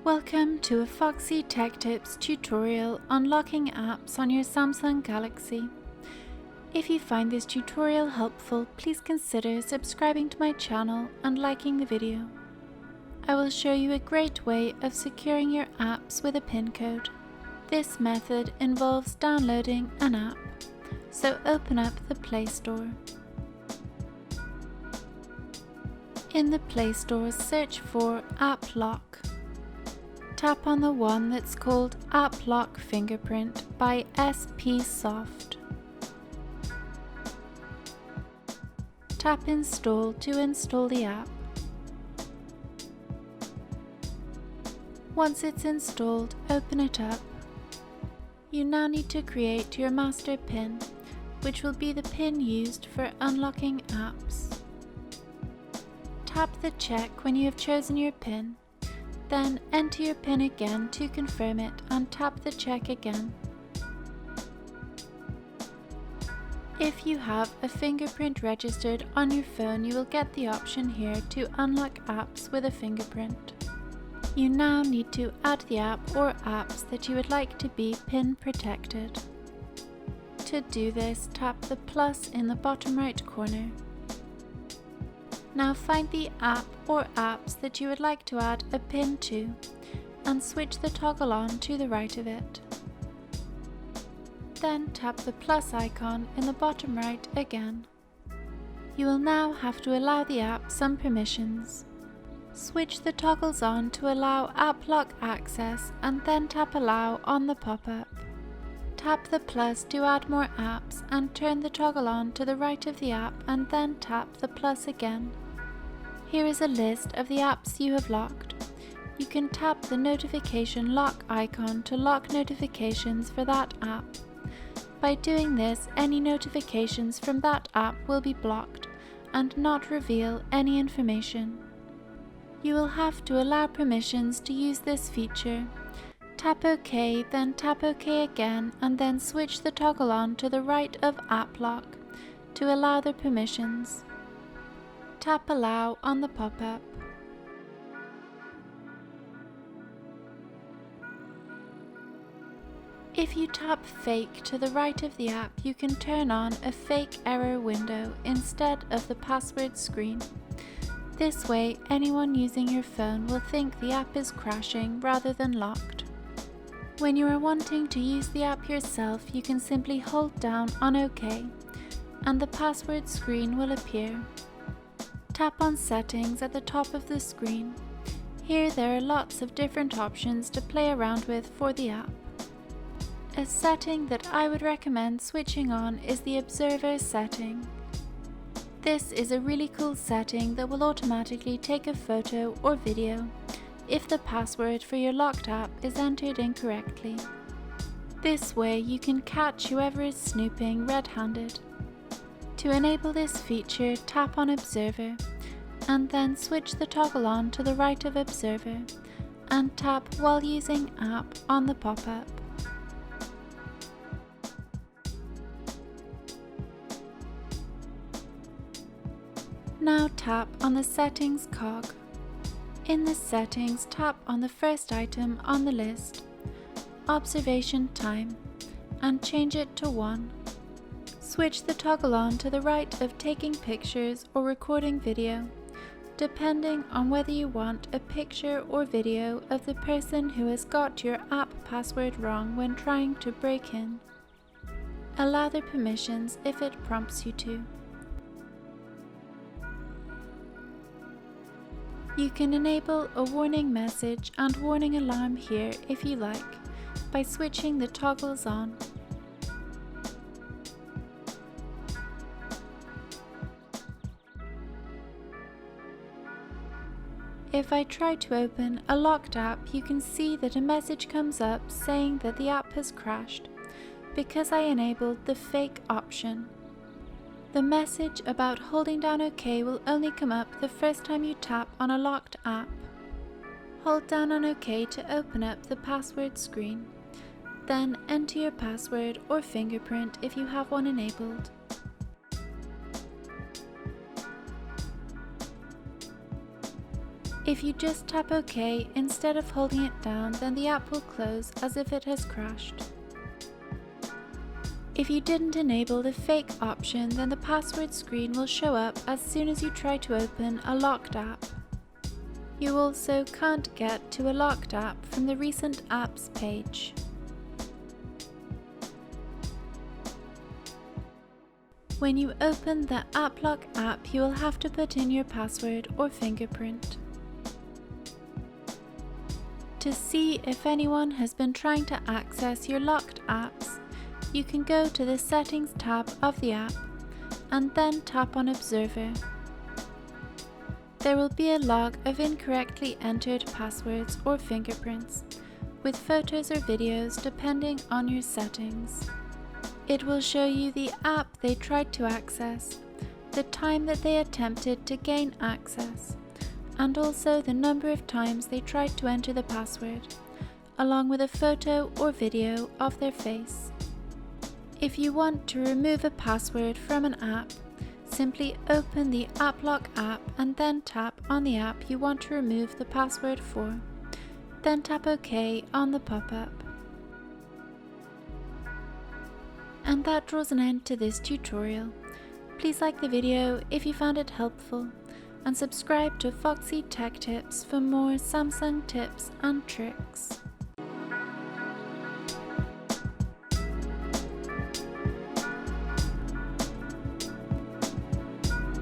Welcome to a Foxy Tech Tips tutorial on locking apps on your Samsung Galaxy. If you find this tutorial helpful, please consider subscribing to my channel and liking the video. I will show you a great way of securing your apps with a PIN code. This method involves downloading an app, so open up the Play Store. In the Play Store, search for App Lock. Tap on the one that's called App Lock Fingerprint by SP Soft. Tap Install to install the app. Once it's installed, open it up. You now need to create your master PIN, which will be the PIN used for unlocking apps. Tap the check when you have chosen your PIN. Then enter your PIN again to confirm it and tap the check again. If you have a fingerprint registered on your phone, you will get the option here to unlock apps with a fingerprint. You now need to add the app or apps that you would like to be PIN protected. To do this, tap the plus in the bottom right corner. Now find the app or apps that you would like to add a PIN to and switch the toggle on to the right of it. Then tap the plus icon in the bottom right again. You will now have to allow the app some permissions. Switch the toggles on to allow app lock access and then tap allow on the pop-up. Tap the plus to add more apps and turn the toggle on to the right of the app and then tap the plus again. Here is a list of the apps you have locked. You can tap the notification lock icon to lock notifications for that app. By doing this, any notifications from that app will be blocked and not reveal any information. You will have to allow permissions to use this feature. Tap OK, then tap OK again, and then switch the toggle on to the right of App Lock to allow the permissions. Tap Allow on the pop-up. If you tap Fake to the right of the app, you can turn on a fake error window instead of the password screen. This way, anyone using your phone will think the app is crashing rather than locked. When you are wanting to use the app yourself, you can simply hold down on OK, and the password screen will appear. Tap on Settings at the top of the screen. Here there are lots of different options to play around with for the app. A setting that I would recommend switching on is the Observer setting. This is a really cool setting that will automatically take a photo or video if the password for your locked app is entered incorrectly. This way you can catch whoever is snooping red-handed. To enable this feature, tap on Observer and then switch the toggle on to the right of Observer and tap while using app on the pop-up. Now tap on the Settings cog. In the Settings, tap on the first item on the list, Observation Time, and change it to 1. Switch the toggle on to the right of taking pictures or recording video, depending on whether you want a picture or video of the person who has got your app password wrong when trying to break in. Allow the permissions if it prompts you to. You can enable a warning message and warning alarm here if you like, by switching the toggles on. If I try to open a locked app, you can see that a message comes up saying that the app has crashed because I enabled the fake option. The message about holding down OK will only come up the first time you tap on a locked app. Hold down on OK to open up the password screen. Then enter your password or fingerprint if you have one enabled. If you just tap OK instead of holding it down, then the app will close as if it has crashed. If you didn't enable the fake option, then the password screen will show up as soon as you try to open a locked app. You also can't get to a locked app from the recent apps page. When you open the AppLock app, you will have to put in your password or fingerprint. To see if anyone has been trying to access your locked apps, you can go to the Settings tab of the app and then tap on Observer. There will be a log of incorrectly entered passwords or fingerprints, with photos or videos depending on your settings. It will show you the app they tried to access, the time that they attempted to gain access, and also the number of times they tried to enter the password, along with a photo or video of their face. If you want to remove a password from an app, simply open the AppLock app and then tap on the app you want to remove the password for. Then tap OK on the pop-up. And that draws an end to this tutorial. Please like the video if you found it helpful, and subscribe to Foxy Tech Tips for more Samsung tips and tricks.